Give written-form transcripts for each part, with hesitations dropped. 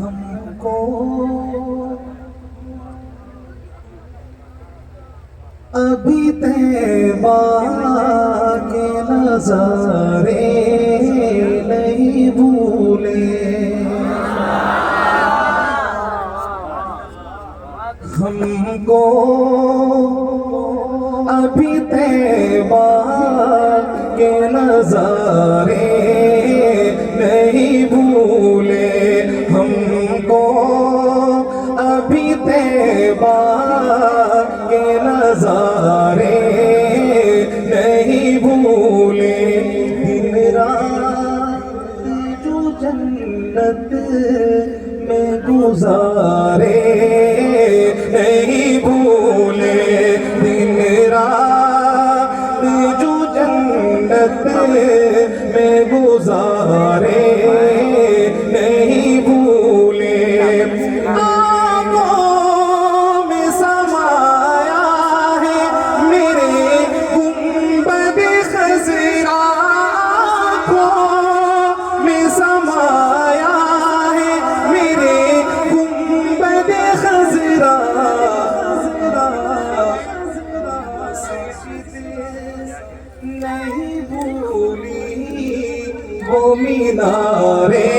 ہم کو ابھی طیبہ کے نظارے نہیں بھولے، ہم کو ابھی طیبہ کے نظارے نہیں بھولے، ہم کو ابھی طیبہ کے نظارے نہیں بھولے، دن رات جو جنت میں گزارے نہیں بھولے، دن رات جو جنت میں گزارے نہیں بھولے، آنکھوں میں سمایا ہے میرے گنبد خضرا، آنکھوں میں سمایا ہے میرے گنبد خضرا، نہیں بھولی وہ مینارے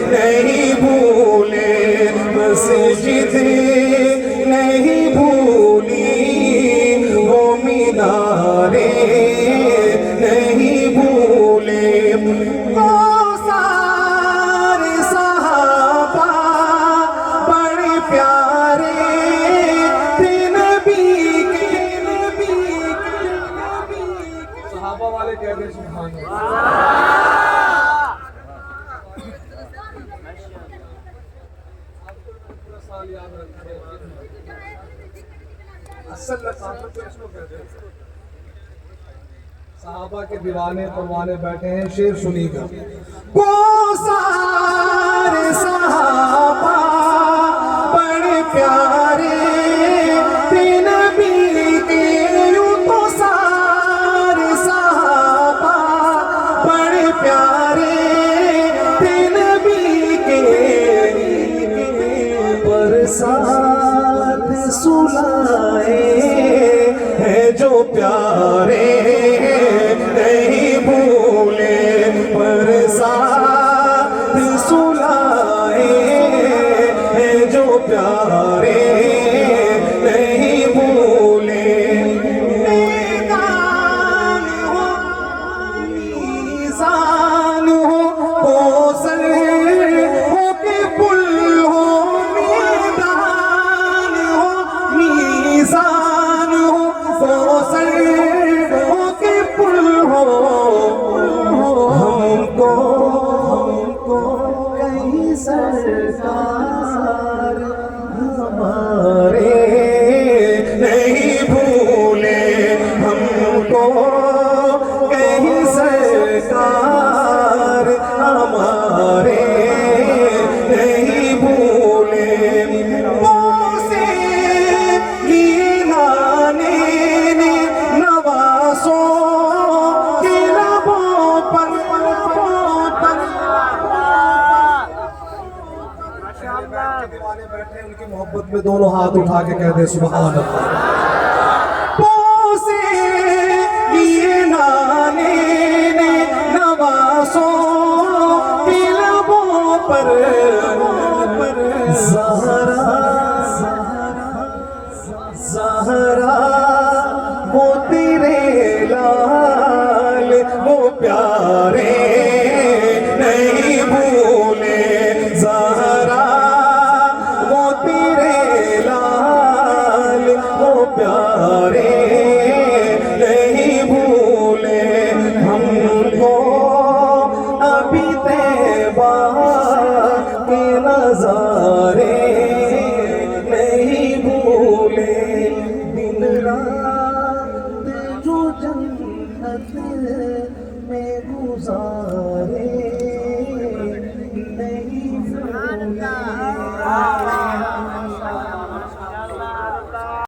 نہیں بھولے، مسجد نہیں بھولی وہ مینارے نہیں بھولے، وہ سارے صحابہ بڑے پیارے تھے نبی کے، صحابہ والے کہہ دیں سبحان اللہ۔ صحابہ کے دیوانے پروانے بیٹھے ہیں، شعر سنی گا، وہ سارے صحابہ بڑے پیارے تھے نبی کے، یوں تو سارے صحابہ بڑے پیارے تھے نبی کے، پر ساتھ سلائے ہیں جو پیارے نہیں بھولے، پر ساتھ سلائے ہیں جو پیارے نہیں بھولے، میدان ہو میزان ہو کوثر ہو کہ پل ہو، میدان ہو میزان ہو کوثر ہو کہ پل ہو، ہم کو کہیں سرکار ہمارے نہیں بھولے، ہم کو کہیں سرکار ہمارے نہیں بھولے، موسے لیے لانے نے نوازوں کے لبوں پر، دیوانے بیٹھے ان کی محبت میں دونوں ہاتھ اٹھا کے کہہ دیں سبحان اللہ۔ موسے لیے لانے نے نوازوں کے لبوں پر، زہرا زہرا وہ تیرے لال وہ پیارے نہیں بھولے، زہرا وہ تیرے لال وہ پیارے نہیں بھولے، ہم کو ابھی طیبہ کے نظارے نہیں بھولے، دن رات جو جنت میں گزارے نہیں بھولے۔